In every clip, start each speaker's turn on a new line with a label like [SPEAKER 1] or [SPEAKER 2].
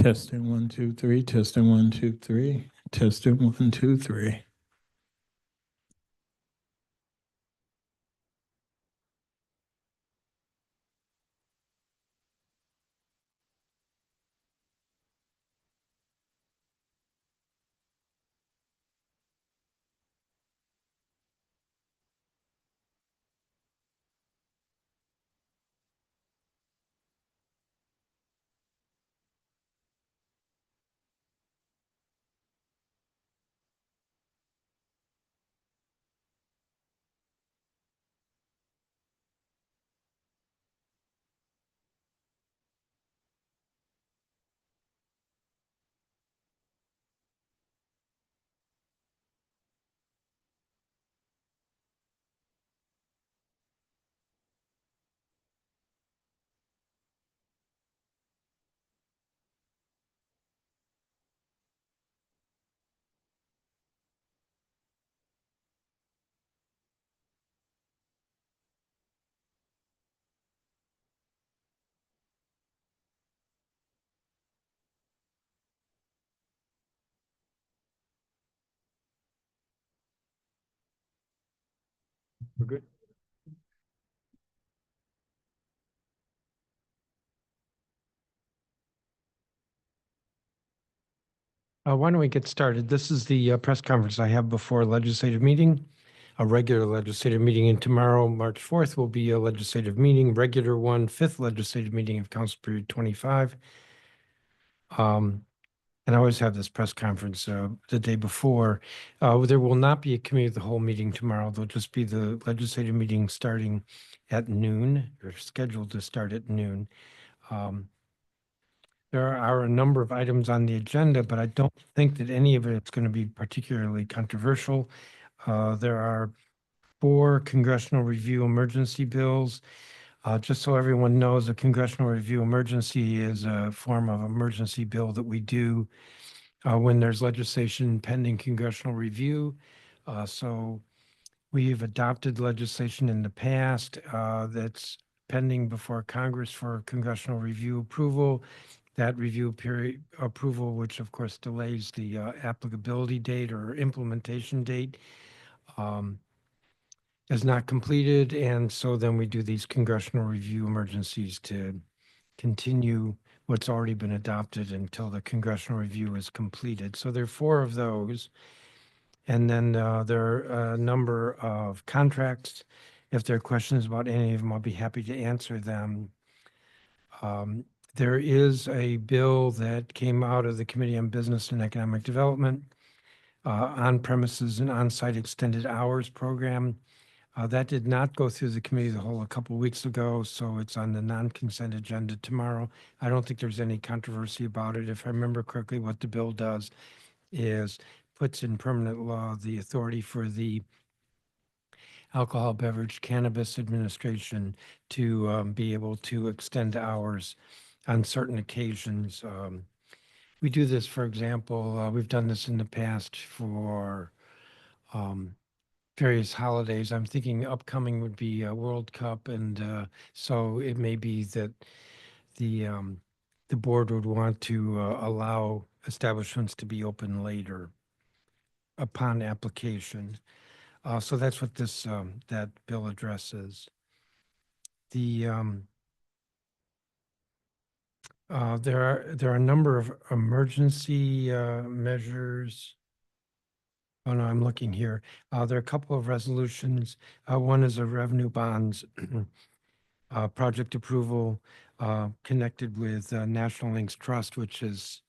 [SPEAKER 1] Testing 1, 2, 3. Testing 1, 2, 3. Testing 1, 2, 3.
[SPEAKER 2] We're good. Why don't we get started? This is the press conference I have before a legislative meeting, a regular legislative meeting, and tomorrow, March 4th, will be a legislative meeting, regular one, 5th legislative meeting of Council Period 25. And I always have this press conference the day before. There will not be a committee of the whole meeting tomorrow. There'll just be the legislative meeting starting at noon, or scheduled to start at noon. There are a number of items on the agenda, but I don't think that any of it is going to be particularly controversial. There are 4 congressional review emergency bills. Just so everyone knows, a congressional review emergency is a form of emergency bill that we do when there's legislation pending congressional review. So we've adopted legislation in the past that's pending before Congress for congressional review approval. That review period approval, which of course delays the applicability date or implementation date, is not completed. And so then we do these congressional review emergencies to continue what's already been adopted until the congressional review is completed. So there are 4 of those. And then there are a number of contracts. If there are questions about any of them, I'll be happy to answer them. There is a bill that came out of the Committee on Business and Economic Development, on-premises and on-site extended hours program. That did not go through the Committee of the Whole a couple of weeks ago, so it's on the non-consent agenda tomorrow. I don't think there's any controversy about it. If I remember correctly, what the bill does is puts in permanent law the authority for the Alcohol Beverage Cannabis Administration to be able to extend hours on certain occasions. We do this, for example, we've done this in the past for various holidays. I'm thinking upcoming would be a World Cup, and so it may be that the board would want to allow establishments to be open later upon application. So that's what this that bill addresses. The there are a number of emergency measures. Oh no, I'm looking here. There are a couple of resolutions. One is a revenue bonds project approval connected with National Links Trust, which is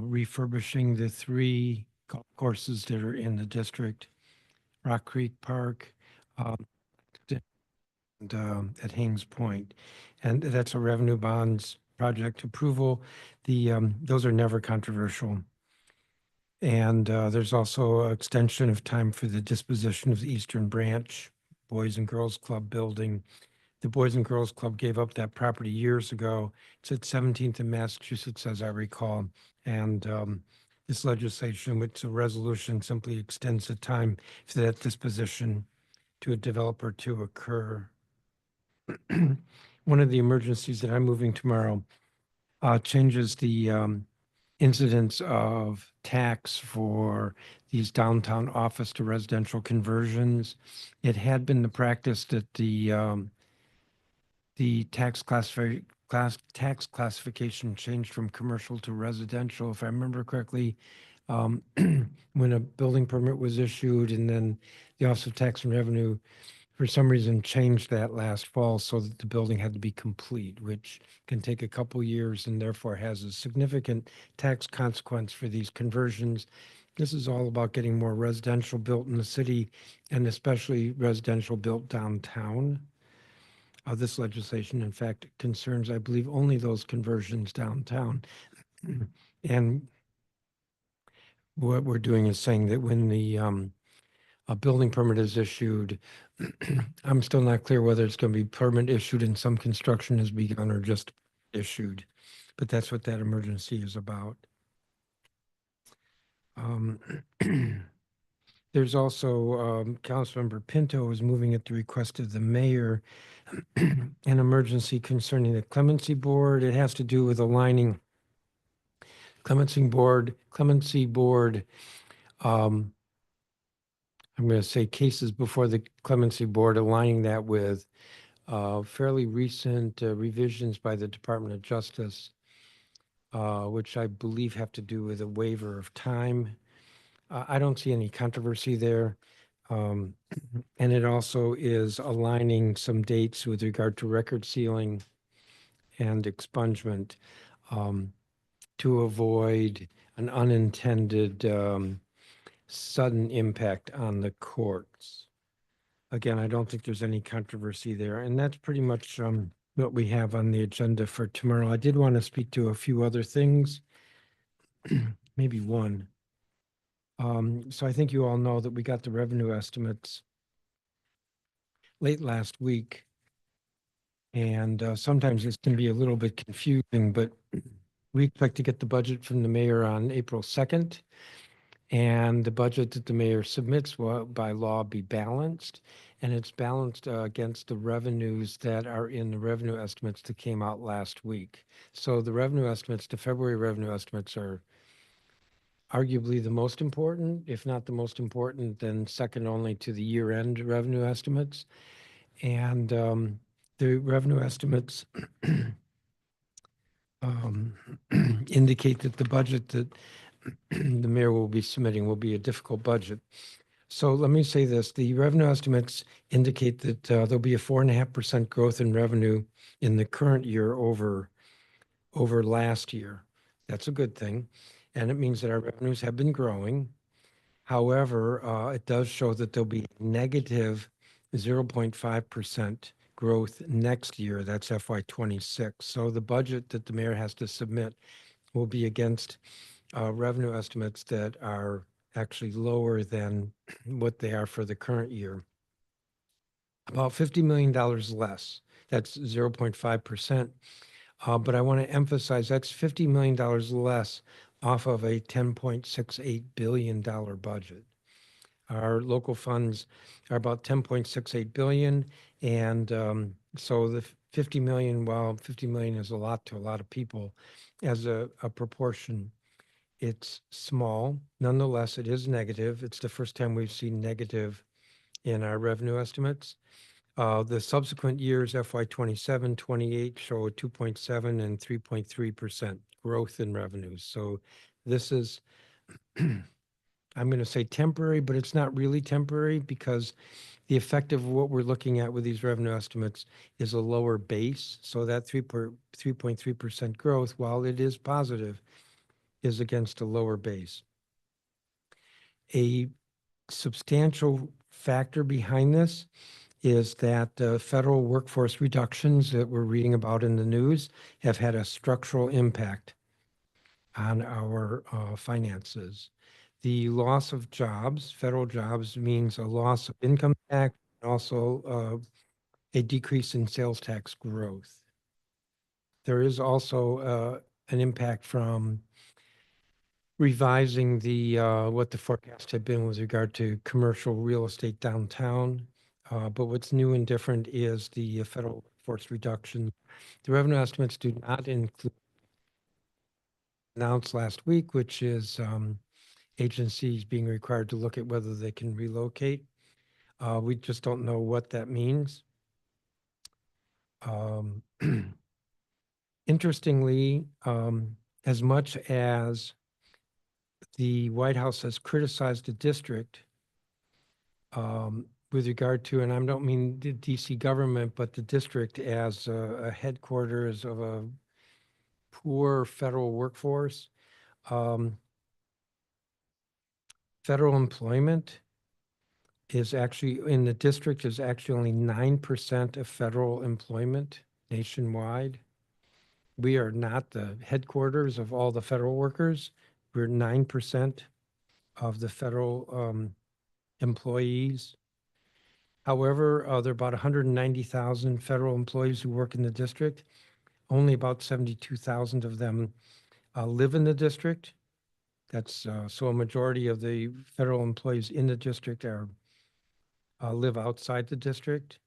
[SPEAKER 2] refurbishing the 3 golf courses that are in the district, Rock Creek Park, and at Haynes Point. And that's a revenue bonds project approval. Those are never controversial. And there's also an extension of time for the disposition of the Eastern Branch Boys and Girls Club building. The Boys and Girls Club gave up that property years ago. It's at 17th in Massachusetts, as I recall. And this legislation, which a resolution, simply extends the time for that disposition to a developer to occur. One of the emergencies that I'm moving tomorrow changes the incidence of tax for these downtown office to residential conversions. It had been the practice that the tax classification changed from commercial to residential, if I remember correctly, when a building permit was issued, and then the Office of Tax and Revenue, for some reason, changed that last fall so that the building had to be complete, which can take a couple years and therefore has a significant tax consequence for these conversions. This is all about getting more residential built in the city, and especially residential built downtown. This legislation, in fact, concerns, I believe, only those conversions downtown. And what we're doing is saying that when the a building permit is issued, I'm still not clear whether it's going to be permit issued and some construction has begun or just issued, but that's what that emergency is about. There's also Councilmember Pinto is moving at the request of the mayor an emergency concerning the clemency board. It has to do with aligning clemency board, I'm going to say cases before the clemency board, aligning that with fairly recent revisions by the Department of Justice, which I believe have to do with a waiver of time. I don't see any controversy there. And it also is aligning some dates with regard to record sealing and expungement to avoid an unintended sudden impact on the courts. Again, I don't think there's any controversy there, and that's pretty much what we have on the agenda for tomorrow. I did want to speak to a few other things, maybe one. So I think you all know that we got the revenue estimates late last week, and sometimes this can be a little bit confusing, but we expect to get the budget from the mayor on April 2nd. And the budget that the mayor submits will by law be balanced, and it's balanced against the revenues that are in the revenue estimates that came out last week. So the revenue estimates, the February revenue estimates, are arguably the most important, if not the most important, then second only to the year-end revenue estimates. And the revenue estimates indicate that the budget that the mayor will be submitting will be a difficult budget. So let me say this, the revenue estimates indicate that there'll be a 4.5% growth in revenue in the current year over last year. That's a good thing. And it means that our revenues have been growing. However, it does show that there'll be negative 0.5% growth next year. That's FY26. So the budget that the mayor has to submit will be against revenue estimates that are actually lower than what they are for the current year. About $50 million less. That's 0.5%. But I want to emphasize that's $50 million less off of a $10.68 billion budget. Our local funds are about $10.68 billion. And so the 50 million, while 50 million is a lot to a lot of people, as a proportion, it's small. Nonetheless, it is negative. It's the first time we've seen negative in our revenue estimates. The subsequent years, FY27, 28, show a 2.7 and 3.3% growth in revenues. So this is, I'm going to say temporary, but it's not really temporary because the effect of what we're looking at with these revenue estimates is a lower base. So that 3.3% growth, while it is positive, is against a lower base. A substantial factor behind this is that federal workforce reductions that we're reading about in the news have had a structural impact on our finances. The loss of jobs, federal jobs, means a loss of income tax, and also a decrease in sales tax growth. There is also an impact from revising the what the forecast had been with regard to commercial real estate downtown. But what's new and different is the federal workforce reduction. The revenue estimates do not include announced last week, which is agencies being required to look at whether they can relocate. We just don't know what that means. Interestingly, as much as the White House has criticized the district with regard to, and I don't mean the DC government, but the district as a headquarters of a poor federal workforce. Federal employment is actually, in the district, is actually only 9% of federal employment nationwide. We are not the headquarters of all the federal workers. We're 9% of the federal employees. However, there are about 190,000 federal employees who work in the district. Only about 72,000 of them live in the district. That's so a majority of the federal employees in the district are live outside the district.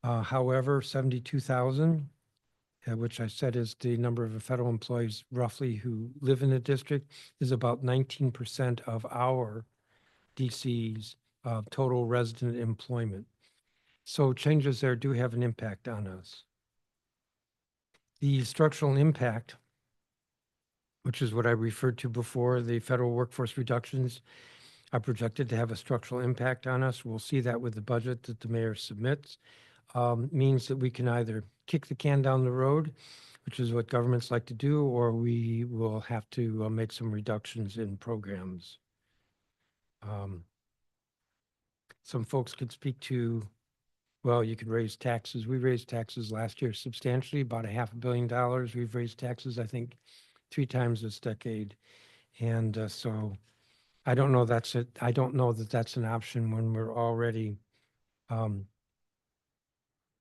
[SPEAKER 2] However, 72,000, which I said is the number of federal employees roughly who live in the district, is about 19% of our DC's total resident employment. So changes there do have an impact on us. The structural impact, which is what I referred to before, the federal workforce reductions are projected to have a structural impact on us. We'll see that with the budget that the mayor submits. Means that we can either kick the can down the road, which is what governments like to do, or we will have to make some reductions in programs. Some folks could speak to, well, you could raise taxes. We raised taxes last year substantially, about $500 million. We've raised taxes, I think, 3 times this decade. And so I don't know that's it. I don't know that that's an option when we're already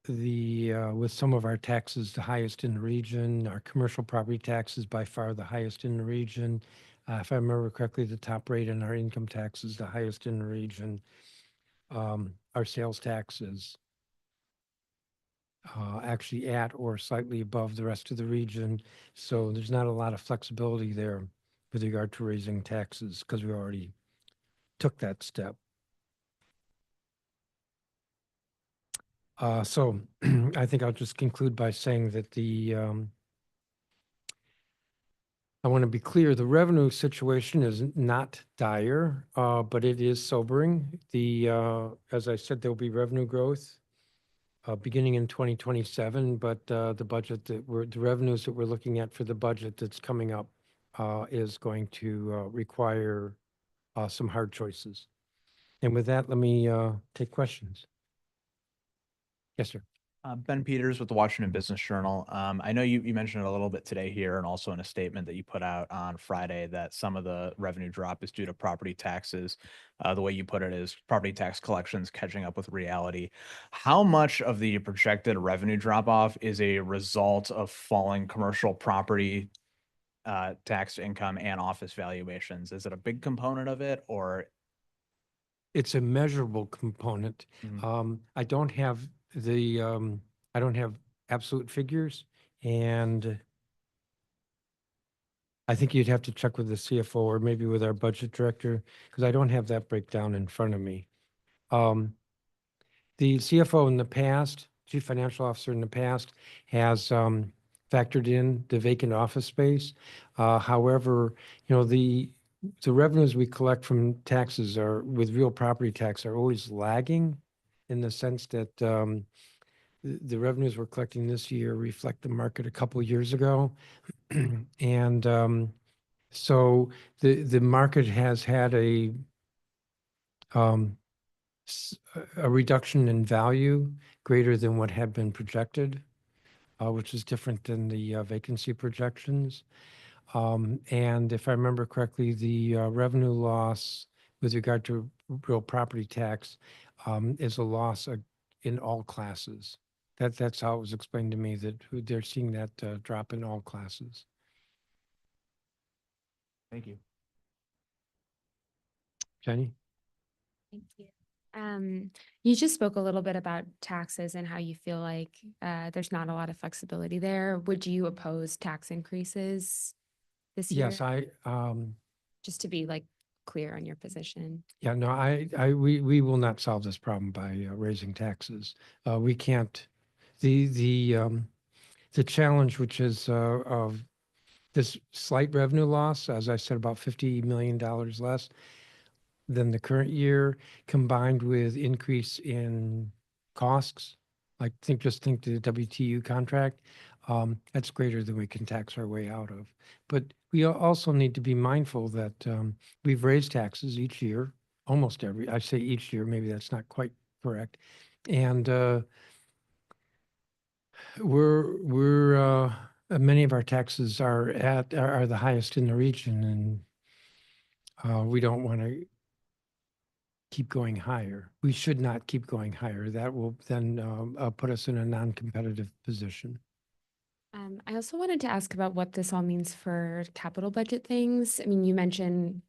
[SPEAKER 2] with some of our taxes the highest in the region. Our commercial property tax is by far the highest in the region. If I remember correctly, the top rate in our income tax is the highest in the region. Our sales tax is actually at or slightly above the rest of the region. So there's not a lot of flexibility there with regard to raising taxes because we already took that step. So I think I'll just conclude by saying that I want to be clear, the revenue situation is not dire, but it is sobering. As I said, there'll be revenue growth beginning in 2027, but the revenues that we're looking at for the budget that's coming up is going to require some hard choices. And with that, let me take questions. Yes, sir.
[SPEAKER 3] Ben Peters with the Washington Business Journal. I know you mentioned it a little bit today here and also in a statement that you put out on Friday that some of the revenue drop is due to property taxes. The way you put it is property tax collections catching up with reality. How much of the projected revenue drop off is a result of falling commercial property tax income and office valuations? Is it a big component of it, or?
[SPEAKER 2] It's a measurable component. I don't have I don't have absolute figures, and I think you'd have to check with the CFO or maybe with our budget director, because I don't have that breakdown in front of me. The CFO in the past, Chief Financial Officer in the past, has factored in the vacant office space. However, the revenues we collect from taxes with real property tax are always lagging in the sense that the revenues we're collecting this year reflect the market a couple of years ago. And so the market has had a reduction in value greater than what had been projected, which is different than the vacancy projections. And if I remember correctly, the revenue loss with regard to real property tax is a loss in all classes. That's how it was explained to me, that they're seeing that drop in all classes.
[SPEAKER 3] Thank you.
[SPEAKER 2] Jenny?
[SPEAKER 4] Thank you. You just spoke a little bit about taxes and how you feel like there's not a lot of flexibility there. Would you oppose tax increases this year?
[SPEAKER 2] Yes,
[SPEAKER 4] Just to be like clear on your position.
[SPEAKER 2] yeah, no, we will not solve this problem by raising taxes. We can't, the challenge, which is of this slight revenue loss, as I said, about $50 million less than the current year, combined with increase in costs, like just think the WTU contract, that's greater than we can tax our way out of. But we also need to be mindful that we've raised taxes each year, almost I say each year, maybe that's not quite correct. And many of our taxes are the highest in the region, and we don't want to keep going higher. We should not keep going higher. That will then put us in a non-competitive position.
[SPEAKER 4] I also wanted to ask about what this all means for capital budget things. I mean, you mentioned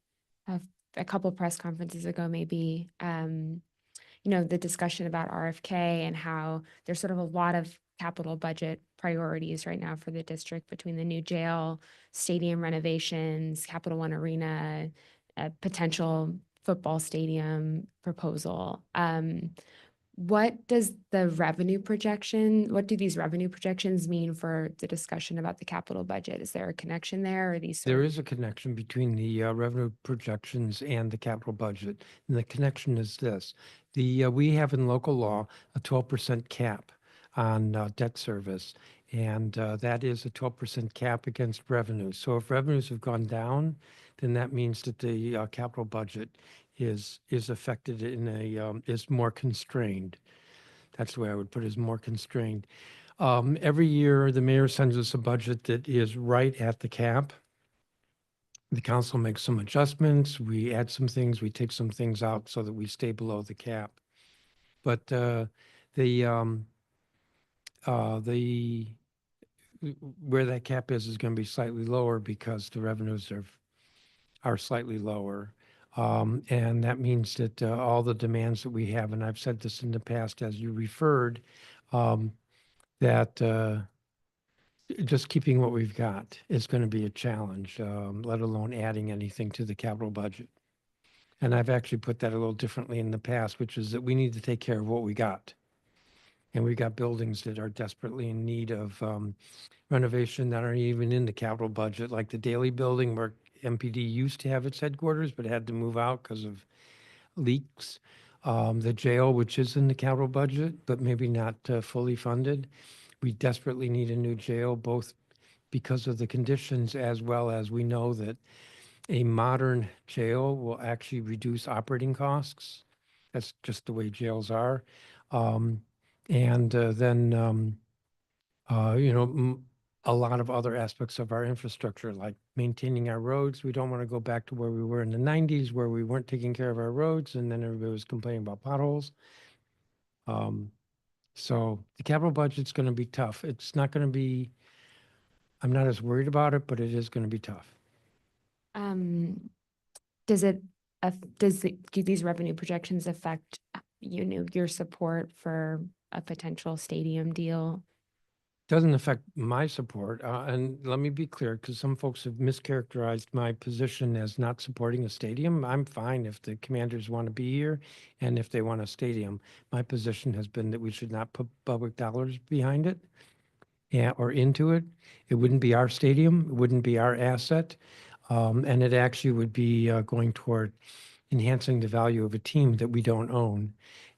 [SPEAKER 4] a couple press conferences ago, maybe, the discussion about RFK and how there's sort of a lot of capital budget priorities right now for the district between the new jail, stadium renovations, Capital One Arena, a potential football stadium proposal. What do these revenue projections mean for the discussion about the capital budget? Is there a connection there, or these?
[SPEAKER 2] There is a connection between the revenue projections and the capital budget. And the connection is this. We have in local law a 12% cap on debt service. And that is a 12% cap against revenue. So if revenues have gone down, then that means that the capital budget is affected is more constrained. That's the way I would put it, is more constrained. Every year, the mayor sends us a budget that is right at the cap. The council makes some adjustments. We add some things. We take some things out so that we stay below the cap. But where that cap is going to be slightly lower because the revenues are slightly lower. And that means that all the demands that we have, and I've said this in the past, as you referred, that just keeping what we've got is going to be a challenge, let alone adding anything to the capital budget. And I've actually put that a little differently in the past, which is that we need to take care of what we got. And we've got buildings that are desperately in need of renovation that aren't even in the capital budget, like the Daily Building where MPD used to have its headquarters, but had to move out because of leaks. The jail, which is in the capital budget, but maybe not fully funded. We desperately need a new jail, both because of the conditions as well as we know that a modern jail will actually reduce operating costs. That's just the way jails are. A lot of other aspects of our infrastructure, like maintaining our roads. We don't want to go back to where we were in the 90s, where we weren't taking care of our roads, and then everybody was complaining about potholes. So the capital budget's going to be tough. It's not going to be, I'm not as worried about it, but it is going to be tough.
[SPEAKER 4] Do these revenue projections affect, your support for a potential stadium deal?
[SPEAKER 2] Doesn't affect my support. And let me be clear, because some folks have mischaracterized my position as not supporting a stadium. I'm fine if the Commanders want to be here and if they want a stadium. My position has been that we should not put public dollars behind it or into it. It wouldn't be our stadium. It wouldn't be our asset. And it actually would be going toward enhancing the value of a team that we don't own.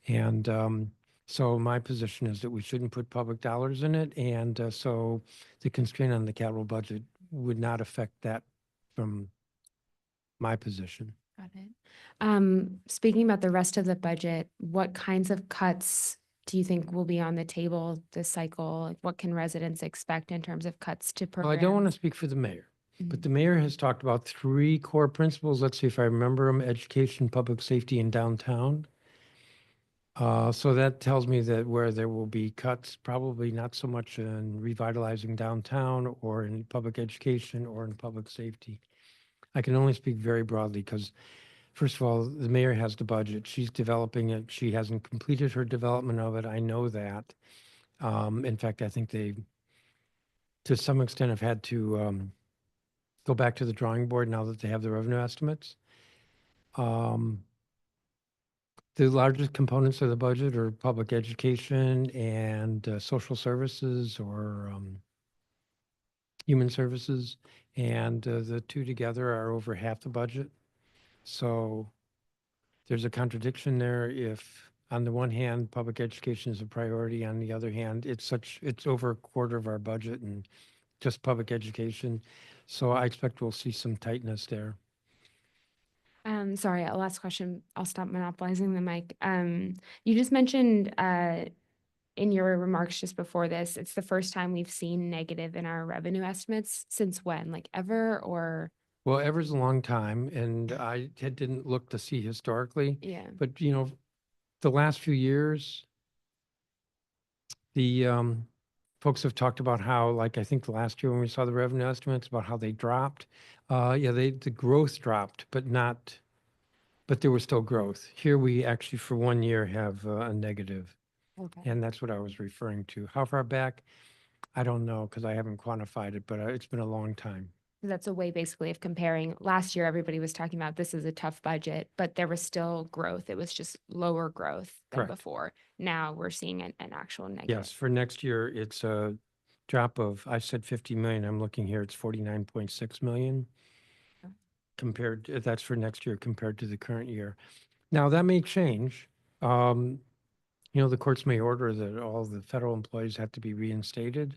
[SPEAKER 2] And so my position is that we shouldn't put public dollars in it. And so the constraint on the capital budget would not affect that from my position.
[SPEAKER 4] Got it. Speaking about the rest of the budget, what kinds of cuts do you think will be on the table this cycle? Like, what can residents expect in terms of cuts to
[SPEAKER 2] Well, I don't want to
[SPEAKER 4] programs?
[SPEAKER 2] speak for the mayor, but
[SPEAKER 4] Mhm.
[SPEAKER 2] the mayor has talked about 3 core principles. Let's see if I remember them: education, public safety, and downtown. So that tells me that where there will be cuts, probably not so much in revitalizing downtown or in public education or in public safety. I can only speak very broadly because, first of all, the mayor has the budget. She's developing it. She hasn't completed her development of it. I know that. In fact, I think they, to some extent, have had to go back to the drawing board now that they have the revenue estimates. The largest components of the budget are public education and social services or human services. And the two together are over half the budget. So there's a contradiction there if on the one hand, public education is a priority, on the other hand, it's over a quarter of our budget and just public education. So I expect we'll see some tightness there.
[SPEAKER 4] Sorry, a last question. I'll stop monopolizing the mic. You just mentioned in your remarks just before this, it's the first time we've seen negative in our revenue estimates since when? Like ever or?
[SPEAKER 2] Well, ever's a long time, and I didn't look to see historically,
[SPEAKER 4] Yeah.
[SPEAKER 2] but you know, the last few years, the folks have talked about how, like, I think the last year when we saw the revenue estimates, about how they dropped. Yeah, the growth dropped, but there was still growth. Here we actually, for 1 year, have a negative,
[SPEAKER 4] Okay.
[SPEAKER 2] and that's what I was referring to. How far back? I don't know, because I haven't quantified it, but it's been a long time.
[SPEAKER 4] That's a way basically of comparing. Last year, everybody was talking about this is a tough budget, but there was still growth. It was just lower growth than
[SPEAKER 2] Correct.
[SPEAKER 4] before. Now we're seeing an actual negative.
[SPEAKER 2] Yes, for next year, it's a drop of, I said 50 million, I'm looking here, it's 49.6 million.
[SPEAKER 4] Okay.
[SPEAKER 2] That's for next year compared to the current year. Now, that may change. You know, the courts may order that all the federal employees have to be reinstated.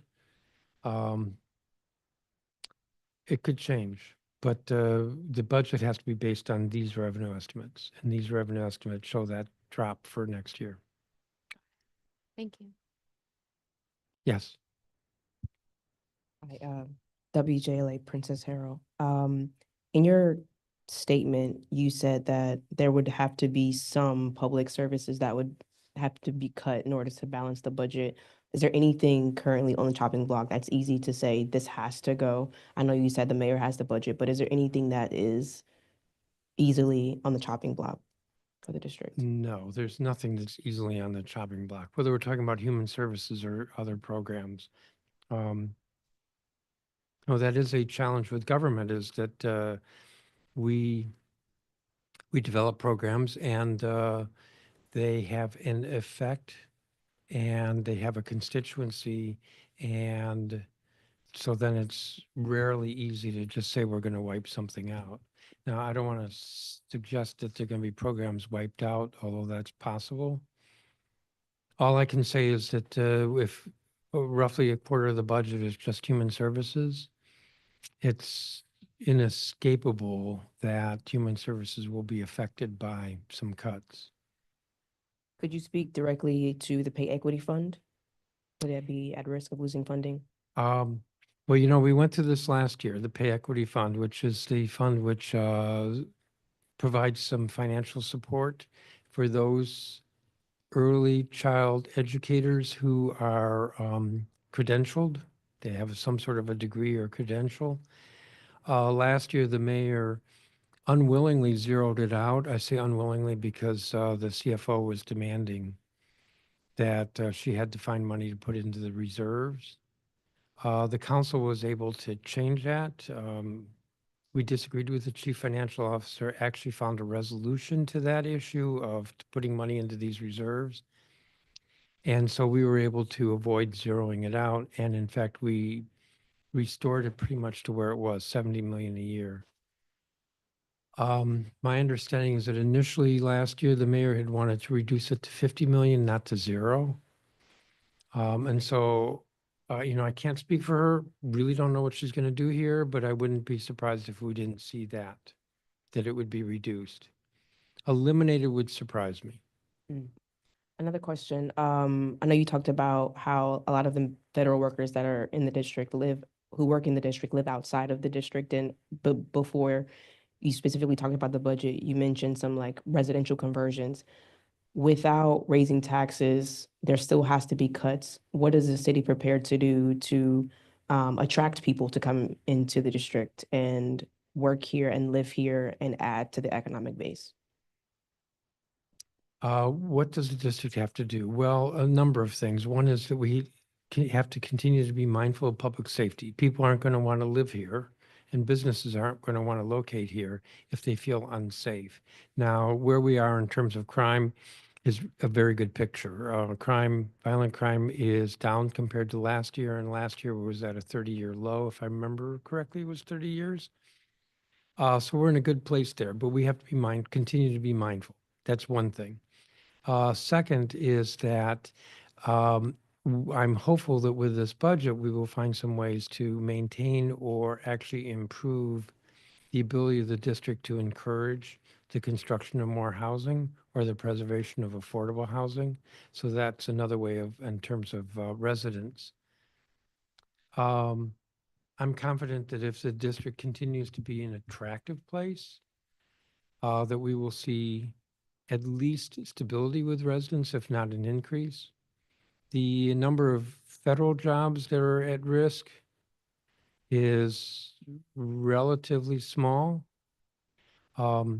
[SPEAKER 2] It could change, but the budget has to be based on these revenue estimates, and these revenue estimates show that drop for next year.
[SPEAKER 4] Thank you.
[SPEAKER 2] Yes.
[SPEAKER 5] Hi, WJLA Princess Harrell. In your statement, you said that there would have to be some public services that would have to be cut in order to balance the budget. Is there anything currently on the chopping block that's easy to say this has to go? I know you said the mayor has the budget, but is there anything that is easily on the chopping block for the district?
[SPEAKER 2] No, there's nothing that's easily on the chopping block, whether we're talking about human services or other programs. No, that is a challenge with government, is that we develop programs and they have an effect and they have a constituency, and so then it's rarely easy to just say we're going to wipe something out. Now, I don't want to suggest that there are going to be programs wiped out, although that's possible. All I can say is that if roughly a quarter of the budget is just human services, it's inescapable that human services will be affected by some cuts.
[SPEAKER 5] Could you speak directly to the pay equity fund? Would that be at risk of losing funding?
[SPEAKER 2] Well, you know, we went through this last year, the Pay Equity Fund, which is the fund which provides some financial support for those early child educators who are credentialed. They have some sort of a degree or credential. Last year, the mayor unwillingly zeroed it out. I say unwillingly because the CFO was demanding that she had to find money to put into the reserves. The council was able to change that. We disagreed with the chief financial officer, actually found a resolution to that issue of putting money into these reserves. And so we were able to avoid zeroing it out. And in fact, we restored it pretty much to where it was, 70 million a year. My understanding is that initially last year, the mayor had wanted to reduce it to 50 million, not to zero. And so, you know, I can't speak for her, really don't know what she's going to do here, but I wouldn't be surprised if we didn't see that it would be reduced. Eliminated would surprise me.
[SPEAKER 5] Another question. I know you talked about how a lot of the federal workers that are in the district who work in the district live outside of the district. And before you specifically talked about the budget, you mentioned some like residential conversions. Without raising taxes, there still has to be cuts. What is the city prepared to do to attract people to come into the district and work here and live here and add to the economic base?
[SPEAKER 2] What does the district have to do? Well, a number of things. One is that we have to continue to be mindful of public safety. People aren't going to want to live here and businesses aren't going to want to locate here if they feel unsafe. Now, where we are in terms of crime is a very good picture. Violent crime is down compared to last year, and last year was at a 30-year low, if I remember correctly, it was 30 years. So we're in a good place there, but we have to continue to be mindful. That's one thing. Second is that I'm hopeful that with this budget, we will find some ways to maintain or actually improve the ability of the district to encourage the construction of more housing or the preservation of affordable housing. So that's another way of, in terms of residents. I'm confident that if the district continues to be an attractive place, that we will see at least stability with residents, if not an increase. The number of federal jobs that are at risk is relatively small. Now,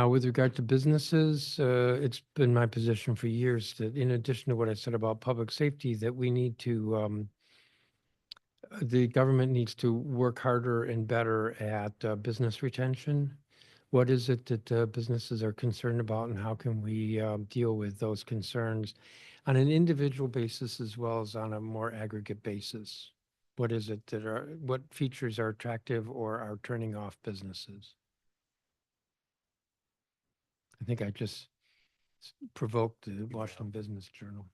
[SPEAKER 2] with regard to businesses, it's been my position for years that in addition to what I said about public safety, that we need to, the government needs to work harder and better at business retention. What is it that businesses are concerned about, and how can we deal with those concerns on an individual basis as well as on a more aggregate basis? What is it what features are attractive or are turning off businesses? I think I just provoked the Washington Business Journal.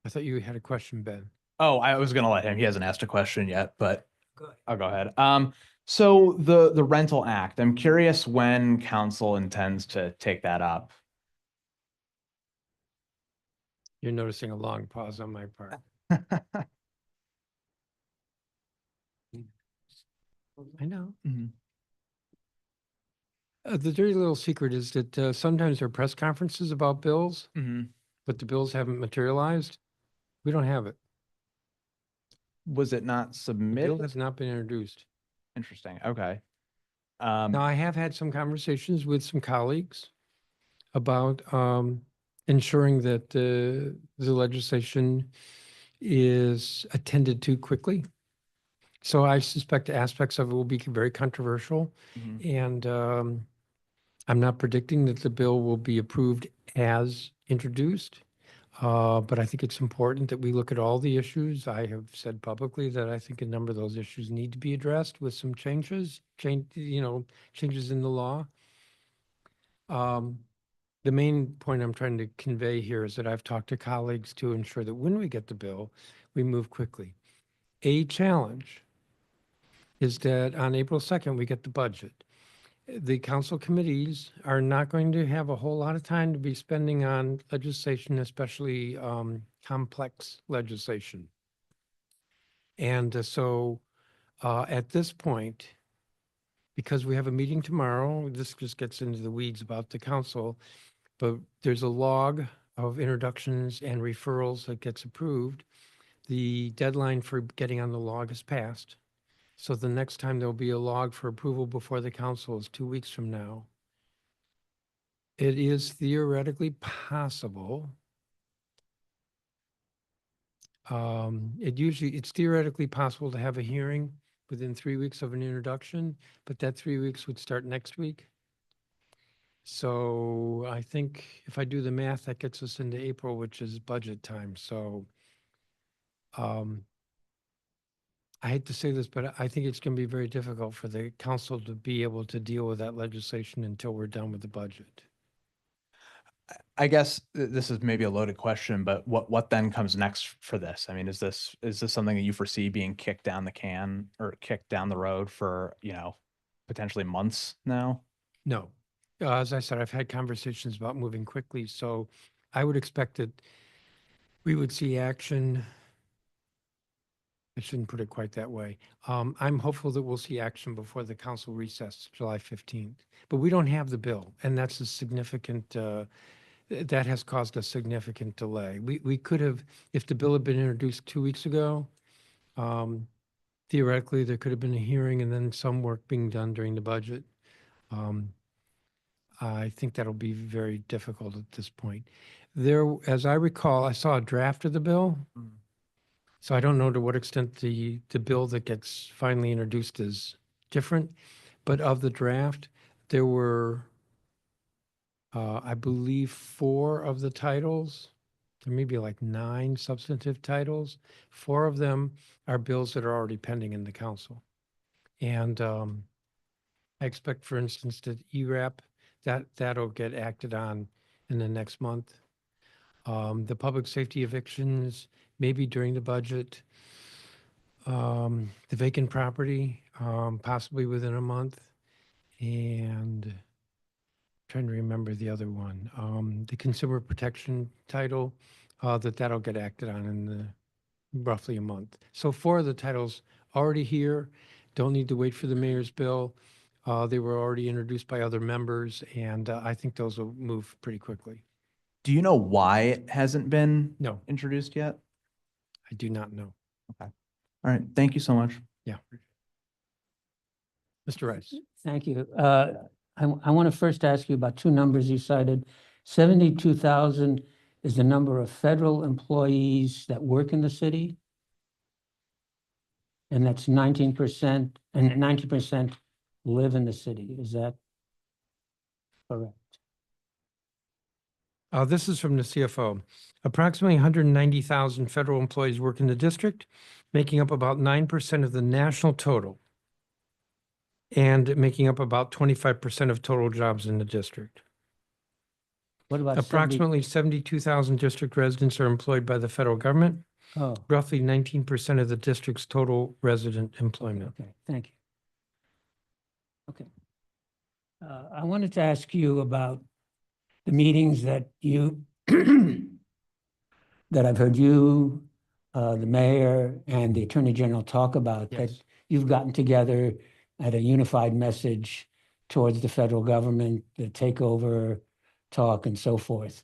[SPEAKER 2] I thought you had a question, Ben.
[SPEAKER 3] Oh, I was gonna let him. He hasn't asked a question yet, but I'll go ahead. So the Rental Act, I'm curious when council intends to take that up.
[SPEAKER 2] You're noticing a long pause on my part. I know.
[SPEAKER 3] Mhm.
[SPEAKER 2] The dirty little secret is that sometimes there are press conferences about bills,
[SPEAKER 3] Mhm.
[SPEAKER 2] but the bills haven't materialized. We don't have it.
[SPEAKER 3] Was it not
[SPEAKER 2] The bill
[SPEAKER 3] submitted?
[SPEAKER 2] has not been introduced.
[SPEAKER 3] Interesting. Okay.
[SPEAKER 2] Now, I have had some conversations with some colleagues about ensuring that the legislation is attended to quickly. So I suspect aspects of it will be very controversial.
[SPEAKER 3] Mhm.
[SPEAKER 2] And I'm not predicting that the bill will be approved as introduced. But I think it's important that we look at all the issues. I have said publicly that I think a number of those issues need to be addressed with some changes in the law. The main point I'm trying to convey here is that I've talked to colleagues to ensure that when we get the bill, we move quickly. A challenge is that on April 2nd, we get the budget. The council committees are not going to have a whole lot of time to be spending on legislation, especially complex legislation. And so at this point, because we have a meeting tomorrow, this just gets into the weeds about the council, but there's a log of introductions and referrals that gets approved. The deadline for getting on the log is passed. So the next time there'll be a log for approval before the council is 2 weeks from now. It is theoretically possible. It's theoretically possible to have a hearing within 3 weeks of an introduction, but that 3 weeks would start next week. So I think if I do the math, that gets us into April, which is budget time. So I hate to say this, but I think it's going to be very difficult for the council to be able to deal with that legislation until we're done with the budget.
[SPEAKER 3] I guess this is maybe a loaded question, but what then comes next for this? I mean, is this something that you foresee being kicked down the can or kicked down the road for, potentially months now?
[SPEAKER 2] No. As I said, I've had conversations about moving quickly, so I would expect that we would see action. I shouldn't put it quite that way. I'm hopeful that we'll see action before the council recess, July 15th. But we don't have the bill, and that's a significant, that has caused a significant delay. We could have, if the bill had been introduced 2 weeks ago, theoretically, there could have been a hearing and then some work being done during the budget. I think that'll be very difficult at this point. There, as I recall, I saw a draft of the bill. So I don't know to what extent the bill that gets finally introduced is different, but of the draft, there were, I believe, 4 of the titles. There may be like 9 substantive titles. 4 of them are bills that are already pending in the council. And I expect, for instance, that ERAP, that'll get acted on in the next month. The public safety evictions, maybe during the budget. The vacant property, possibly within a month. And trying to remember the other one, the consumer protection title, that'll get acted on in roughly a month. So 4 of the titles already here, don't need to wait for the mayor's bill. They were already introduced by other members, and I think those will move pretty quickly.
[SPEAKER 3] Do you know why it hasn't been
[SPEAKER 2] No,
[SPEAKER 3] introduced yet?
[SPEAKER 2] I do not know.
[SPEAKER 3] All right, thank you so much.
[SPEAKER 2] Yeah. Mr. Rice.
[SPEAKER 6] Thank you. I want to first ask you about 2 numbers you cited. 72,000 is the number of federal employees that work in the city. And that's 19%, and 90% live in the city. Is that correct?
[SPEAKER 2] This is from the CFO. Approximately 190,000 federal employees work in the district, making up about 9% of the national total, and making up about 25% of total jobs in the district.
[SPEAKER 6] What about
[SPEAKER 2] Approximately 72,000 district residents are employed by the federal government,
[SPEAKER 6] Oh,
[SPEAKER 2] roughly 19% of the district's total resident employment.
[SPEAKER 6] okay, thank you. Okay. I wanted to ask you about the meetings that you, that I've heard you, the mayor and the attorney general talk about, that
[SPEAKER 2] Yes.
[SPEAKER 6] you've gotten together at a unified message towards the federal government, the takeover talk and so forth.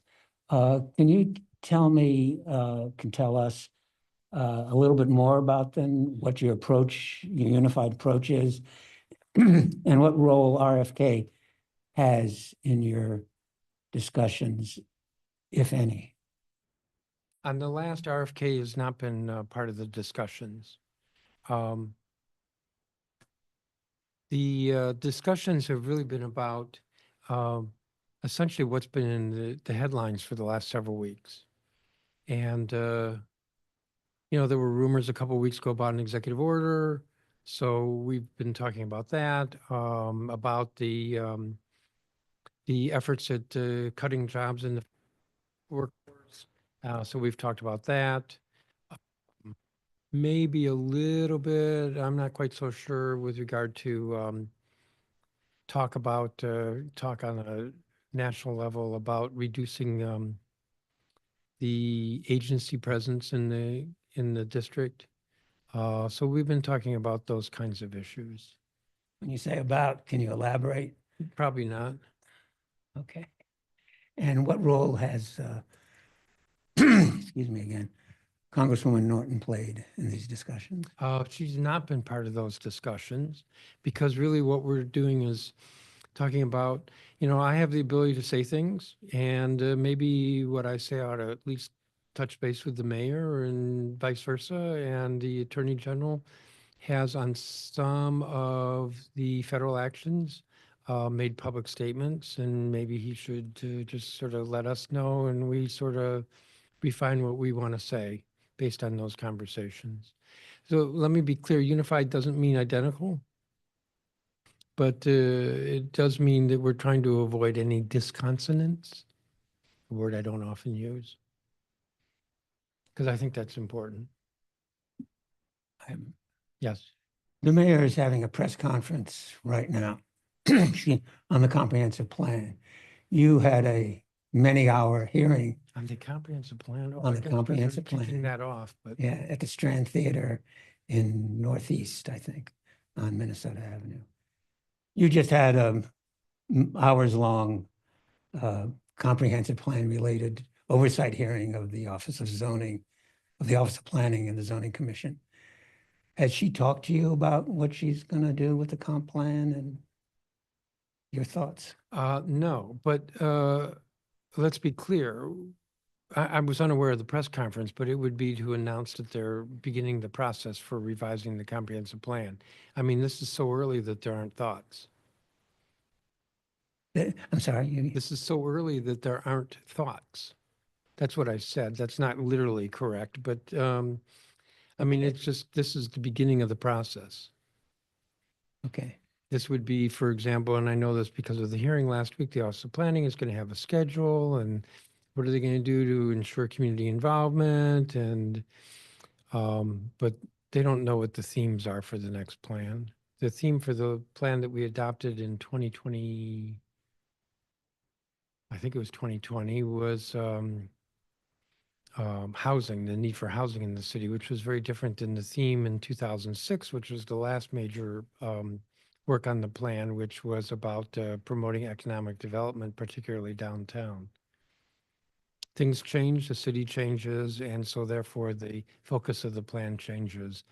[SPEAKER 6] Can you tell me, can tell us a little bit more about them, what your approach, your unified approach is, and what role RFK has in your discussions, if any?
[SPEAKER 2] On the last RFK has not been part of the discussions. The discussions have really been about essentially what's been in the headlines for the last several weeks. And, there were rumors a couple of weeks ago about an executive order. So we've been talking about that, about the efforts at cutting jobs in the workforce. So we've talked about that. Maybe a little bit, I'm not quite so sure with regard to talk on a national level about reducing the agency presence in the district. So we've been talking about those kinds of issues.
[SPEAKER 6] When you say about, can you elaborate?
[SPEAKER 2] Probably not.
[SPEAKER 6] Okay. And what role has, excuse me again, Congresswoman Norton played in these discussions?
[SPEAKER 2] She's not been part of those discussions because really what we're doing is talking about, I have the ability to say things and maybe what I say ought to at least touch base with the mayor and vice versa. And the attorney general has on some of the federal actions made public statements, and maybe he should just sort of let us know and we sort of refine what we want to say based on those conversations. So let me be clear, unified doesn't mean identical, but it does mean that we're trying to avoid any disconsonance, a word I don't often use, because I think that's important.
[SPEAKER 6] I'm-
[SPEAKER 2] Yes.
[SPEAKER 6] The mayor is having a press conference right now on the comprehensive plan. You had a many-hour hearing,
[SPEAKER 2] On the comprehensive plan.
[SPEAKER 6] On the comprehensive plan.
[SPEAKER 2] Kicking that off, but
[SPEAKER 6] yeah, at the Strand Theater in Northeast, I think, on Minnesota Avenue. You just had a hours-long comprehensive plan-related oversight hearing of the Office of Zoning, of the Office of Planning and the Zoning Commission. Has she talked to you about what she's going to do with the comp plan and your thoughts?
[SPEAKER 2] no, but let's be clear. I was unaware of the press conference, but it would be to announce that they're beginning the process for revising the comprehensive plan. I mean, this is so early that there aren't thoughts.
[SPEAKER 6] I'm sorry,
[SPEAKER 2] This is so early that there aren't thoughts. That's what I said. That's not literally correct, but I mean, it's just, this is the beginning of the process.
[SPEAKER 6] okay.
[SPEAKER 2] This would be, for example, and I know this because of the hearing last week, the Office of Planning is going to have a schedule and what are they going to do to ensure community involvement and, but they don't know what the themes are for the next plan. The theme for the plan that we adopted in 2020, I think it was 2020, was housing, the need for housing in the city, which was very different than the theme in 2006, which was the last major work on the plan, which was about promoting economic development, particularly downtown. Things change, the city changes, and so therefore the focus of the plan changes.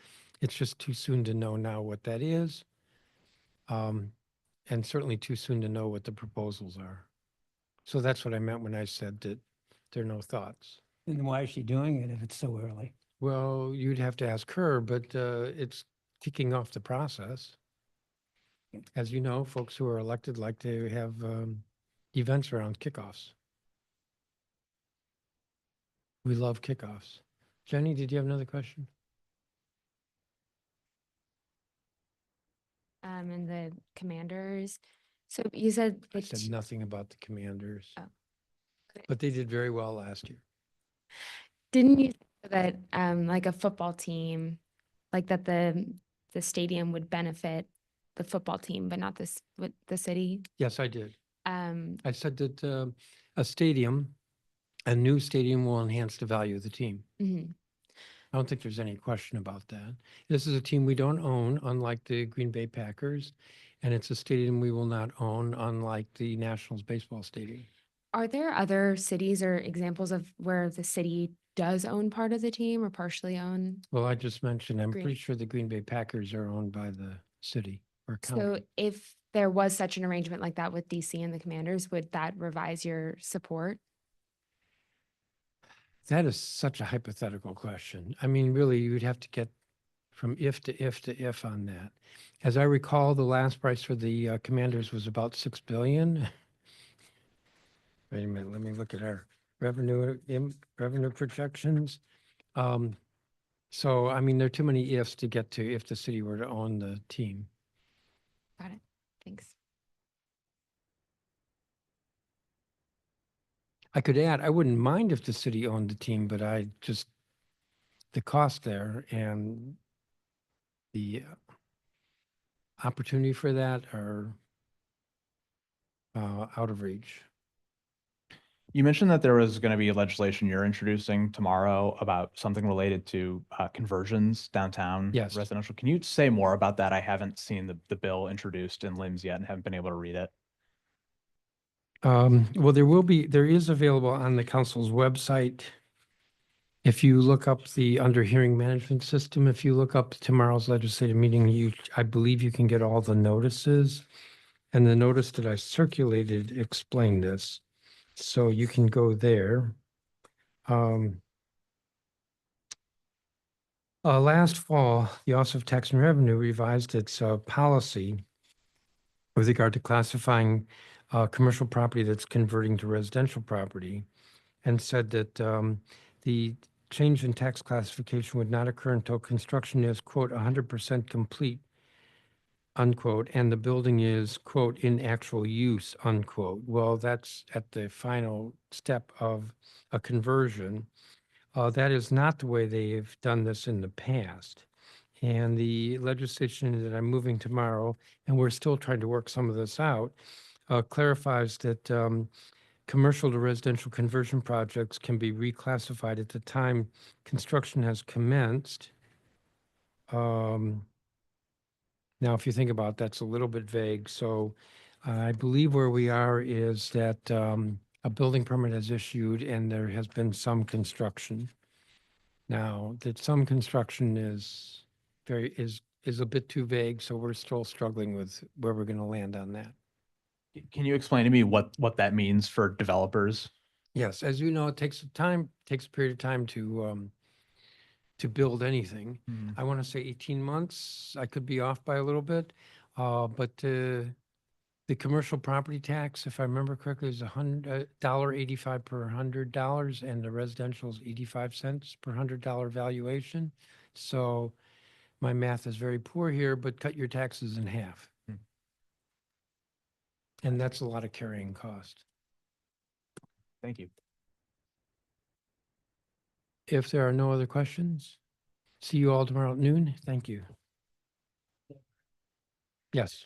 [SPEAKER 2] It's just too soon to know now what that is, and certainly too soon to know what the proposals are. So that's what I meant when I said that there are no thoughts.
[SPEAKER 6] And why is she doing it if it's so early?
[SPEAKER 2] Well, you'd have to ask her, but it's kicking off the process. As you know, folks who are elected like to have events around kickoffs. We love kickoffs. Jenny, did you have another question?
[SPEAKER 4] And the commanders. So you said
[SPEAKER 2] I
[SPEAKER 4] the
[SPEAKER 2] said nothing about the Commanders.
[SPEAKER 4] Oh. Okay.
[SPEAKER 2] But they did very well last year.
[SPEAKER 4] didn't you say that like a football team, like that the stadium would benefit the football team, but not this with the city?
[SPEAKER 2] Yes, I did.
[SPEAKER 4] Um,
[SPEAKER 2] I said that a new stadium will enhance the value of the team.
[SPEAKER 4] mhm.
[SPEAKER 2] I don't think there's any question about that. This is a team we don't own, unlike the Green Bay Packers, and it's a stadium we will not own, unlike the Nationals baseball stadium.
[SPEAKER 4] Are there other cities or examples of where the city does own part of the team or partially own?
[SPEAKER 2] Well, I just mentioned, I'm
[SPEAKER 4] Green-
[SPEAKER 2] pretty sure the Green Bay Packers are owned by the city or
[SPEAKER 4] So
[SPEAKER 2] county.
[SPEAKER 4] if there was such an arrangement like that with DC and the Commanders, would that revise your support?
[SPEAKER 2] That is such a hypothetical question. I mean, really, you'd have to get from if to if to if on that. As I recall, the last price for the Commanders was about 6 billion. Wait a minute, let me look at our revenue projections. So, I mean, there are too many ifs to get to if the city were to own the team.
[SPEAKER 4] Got it. Thanks.
[SPEAKER 2] I could add, I wouldn't mind if the city owned the team, but the cost there and the opportunity for that are out of reach.
[SPEAKER 3] You mentioned that there was going to be legislation you're introducing tomorrow about something related to conversions downtown
[SPEAKER 2] Yes.
[SPEAKER 3] residential. Can you say more about that? I haven't seen the bill introduced in LIMS yet and haven't been able to read it.
[SPEAKER 2] Well, there is available on the council's website. If you look up under hearing management system, if you look up tomorrow's legislative meeting, I believe you can get all the notices. And the notice that I circulated explained this. So you can go there. Last fall, the Office of Tax and Revenue revised its policy with regard to classifying commercial property that's converting to residential property and said that the change in tax classification would not occur until construction is, quote, 100% complete, unquote, and the building is, quote, in actual use, unquote. Well, that's at the final step of a conversion. That is not the way they've done this in the past. And the legislation that I'm moving tomorrow, and we're still trying to work some of this out, clarifies that commercial to residential conversion projects can be reclassified at the time construction has commenced. Now, if you think about it, that's a little bit vague. So I believe where we are is that a building permit has issued and there has been some construction. Now, that some construction is a bit too vague, so we're still struggling with where we're going to land on that.
[SPEAKER 3] Can you explain to me what that means for developers?
[SPEAKER 2] Yes, as you know, it takes a period of time to build anything. I want to say 18 months. I could be off by a little bit. But the commercial property tax, if I remember correctly, is $100.85 per $100, and the residential is 85 cents per $100 valuation. So my math is very poor here, but cut your taxes in half.
[SPEAKER 3] Hmm.
[SPEAKER 2] And that's a lot of carrying cost.
[SPEAKER 3] Thank you.
[SPEAKER 2] If there are no other questions, see you all tomorrow at noon. Thank you. Yes.